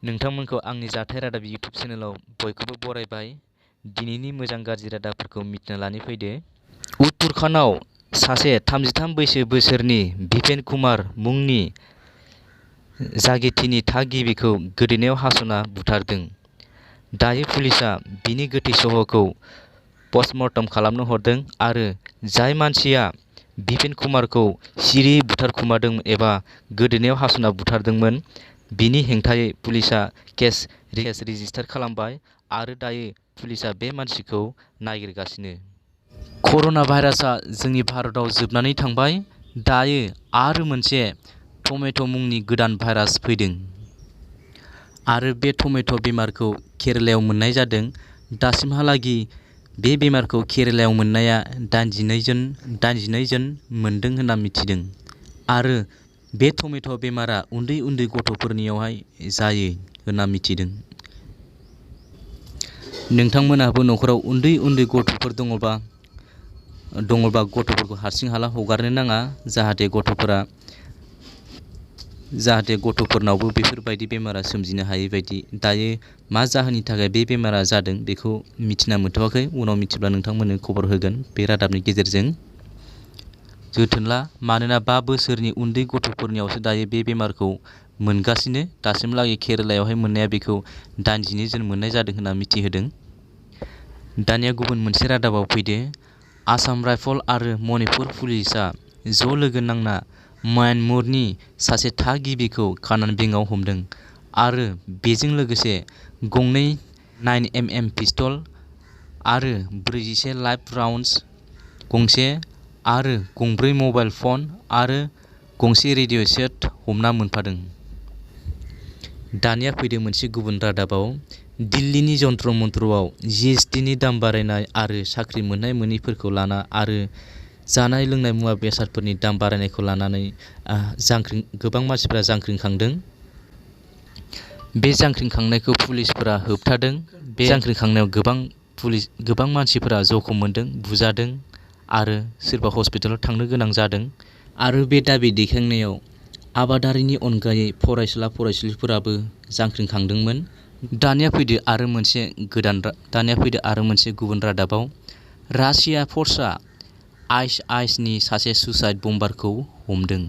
नोंथांमोनखौ आंनि जाथाय रादाब इउटुब चेनेलाव बयखौबो बरायबाय। दिनैनि मोजां गाज्रि रादाबफोरखौ मिथिना लानो फैदो। उत्तराखन्डआव सासे 33 बोसोरनि बिपेन कुमार मुंनि जागितिनि थागिबिखौ गोदोनायाव हास'ना बुथारदों। दायो पुलिसआ बिनि गोथै सह'खौ पस्टमर्टम खालामनो हरदों आरो जाय मानसिया बिपेन कुमारखौ सिरियै बुथारखुमादों एबा गोदोनायाव हास'ना बुथारदोंमोन बिनि हेंथायै पुलिसआ केस रेजिस्टार खालामबाय आरो दायो पुलिसआ बे मानसिखौ नागिरगासिनो। कर'ना भाइरासआ जोंनि भारताव जोबनानै थांबाय। दायो आरो मोनसे टमेट' मुंनि गोदान भाइरास फैदों आरो बे टमेट' बेमारखौ केरेलायाव मोननाय जादों। दासिमहालागै बे बेमारखौ केरेलायाव मोननाया 82 जन मोनदों होनना मिथिदों आरो बे टमेट' बेमारा उन्दै गथ'फोरनियावहाय जायो होनना मिथिदों। नोंथांमोनहाबो न'खराव उन्दै गथ'फोर दङबा गथ'फोरखौ हारसिं हाला हगारनो नाङा, जाहाथे गथ'फोरनावबो बेफोरबायदि बेमारा सोमजिनो हायै बायदि। दायो मा जाहोननि थाखाय बे बेमारा जादों बेखौ मिथिना मोनथ'वाखै। उनाव मिथिब्ला नोंथांमोननो खबर होगोन बे रादाबनि गेजेरजों। जोथोन ला, मानोना 5 बोसोरनि उन्दै गथ'फोरनियावसो दायो बे बेमारखौ मोनगासिनो। दासिमहालागै केरेलायावहाय मोननाया बेखौ 82 जन मोननाय जादों होनना मिथिहोदों। दानिया गुबुन मोनसे रादाबाव फैदो। आसाम राइफल आरो मणिपुर पुलिसआ ज' लोगो नांना म्यानमारनि सासे थागिबिखौ खानानबिंआव हमदों आरो बेजों लोगोसे गंनै 9mm पिस्तल आरो 41 लाइभ राउन्डस, गंसे आरो गंब्रै मबाइल फन आरो गंसे रेडिअ' सेट हमना मोनफादों। दानिया फैदो मोनसे गुबुन रादाबाव। दिल्लीनि जन्त्र मन्त्रआव GSTनि दाम बारायनाय आरो साख्रि मोननाय मोनैफोरखौ लाना आरो जानाय लोंनाय मुवा बेसादफोरनि दाम बारायनायखौ लानानै गोबां मानसिफोरा जांख्रिखांदों। बे जांख्रिखांनायखौ पुलिसफोरा होबथादों। बे जांख्रिखांनायाव गोबां मानसिफोरा जखम मोनदों, बुजादों आरो सोरबा हस्पिटालाव थांनो गोनां जादों आरो बे दाबि दैखांनायाव आबादारिनि अनगायै फरायसुलिफोराबो जांख्रिखांदोंमोन। दानिया फैदो आरो मोनसे गुबुन रादाबाव। रासिया फर्सआ आइएसनि सासे सुसाइड बम्बारखौ हमदों।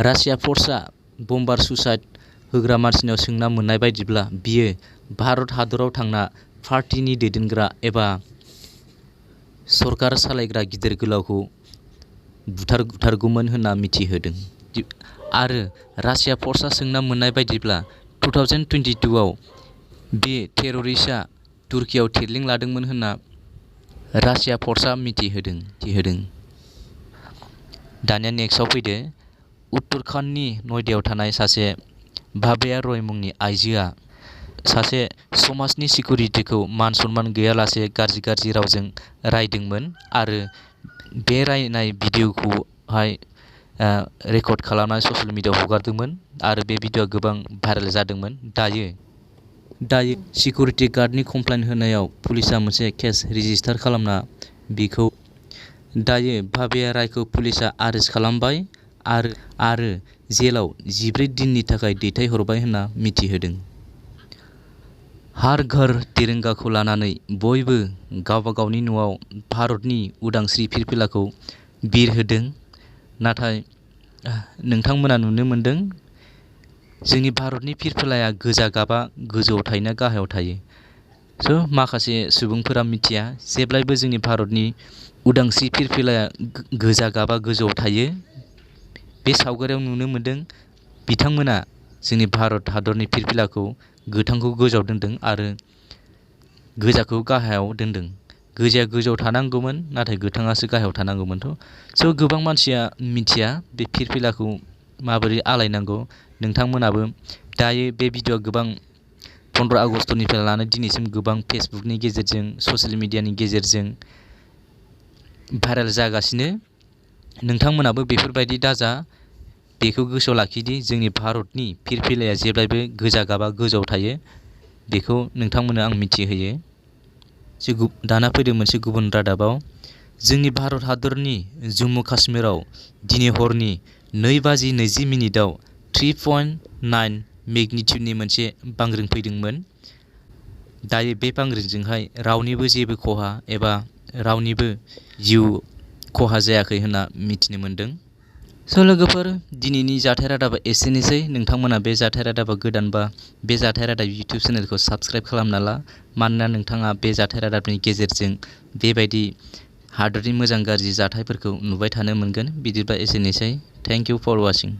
रासिया फर्सआ बम्बार सुसाइड होग्रा मानसिनाव सोंना मोननाय बायदिब्ला बियो भारत हादराव थांना पार्टीनि दैदेनग्रा एबा सरकार सालायग्रा गिदिर गोलावखौ बुथारगौमोन होनना मिथिहोदों आरो रासिया फर्सआ सोंना मोननाय बायदिब्ला 2022 आव बे टेररिस्टआ तुर्कीयाव टेरलिं लादोंमोन होनना रासिया फर्सआ मिथिहोदों। दानिया नेक्स्टआव फैदो। उत्तराखन्डनि नयदायाव थानाय सासे भाबेया रय मुंनि आइजोआ सासे समाजनि सिकिउरिटिखौ मान सनमान गैयालासे गाज्रि रावजों रायदोंमोन आरो बे रायनाय भिडिअ'खौहाय रेकर्ड खालामनानै ससियेल मिडियाआव हगारदोंमोन आरो बे भिडिअ'आ गोबां भाइरेल जादोंमोन। दायो सिकिउरिटि गार्डनि कमप्लेइन होनायाव पुलिसआ मोनसे केस रेजिस्टार खालामना बिखौ दायो भाबेया रायखौ पुलिसआ आरेस्ट खालामबाय आरो जेलाव 14 दिननि थाखाय दैथायहरबाय होनना मिथिहोदों। हर घर तिरंगाखौ लानानै बयबो गावबा गावनि न'आव भारतनि उदांस्रि फिरफिलाखौ बिरहोदों। नाथाय नोंथांमोना नुनो मोनदों जोंनि भारतनि फिरफिलाया गोजा गाबा गोजौआव थायोना गाहायाव थायो। माखासे सुबुंफोरा मिथिया जेब्लायबो जोंनि भारतनि उदांस्रि फिरफिलाया गोजा गाबा गोजौआव थायो। बे सावगारियाव नुनो मोनदों बिथांमोना जोंनि भारत हादरनि फिरफिलाखौ गोथांखौ गोजौआव दोनदों आरो गोजाखौ गाहायाव दोनदों। गोजाया गोजौआव थानांगौमोन नाथाय गोथाङासो गाहायाव थानांगौमोनथ'। गोबां मानसिया मिथिया बे फिरफिलाखौ माबोरै आलायनांगौ। नोंथांमोनाबो दायो बे भिडिअ'आ गोबां 15 आगस्टनिफ्राय लानानै दिनैसिम गोबां फेसबुकनि गेजेरजों ससियेल मिडियानि गेजेरजों भाइरेल जागासिनो। नोंथांमोनाबो बेफोरबायदि दाजा। बेखौ गोसोआव लाखिदि जोंनि भारतनि फिरफिलाया जेब्लायबो गोजा गाबा गोजौआव थायो। बेखौ नोंथांमोननो आं मिथिहोयो। दाना फैदों मोनसे गुबुन रादाबाव। जोंनि भारत हादरनि जम्मु काश्मीराव दिनै हरनि 2:20 3.9 मेगनिटिउडनि मोनसे बांग्रिं फैदोंमोन। दायो बे बांग्रिंजोंहाय रावनिबो जेबो खहा एबा रावनिबो जिउ खहा जायाखै होनना मिथिनो मोन्दों। स' लोगोफोर, दिनैनि जाथाय रादाबा एसेनोसै। नोंथांमोना बे जाथाय रादाबा गोदानबा बे जाथाय रादाब इउटुब चेनेलखौ साबस्क्राइब खालामना ला, मानोना नोंथाङा बे जाथाय रादाबनि गेजेरजों बेबायदि हादरनि मोजां गाज्रि जाथायफोरखौ नुबाय थानो मोनगोन। बिदिब्ला एसेनोसै। Thank you for वाचिं।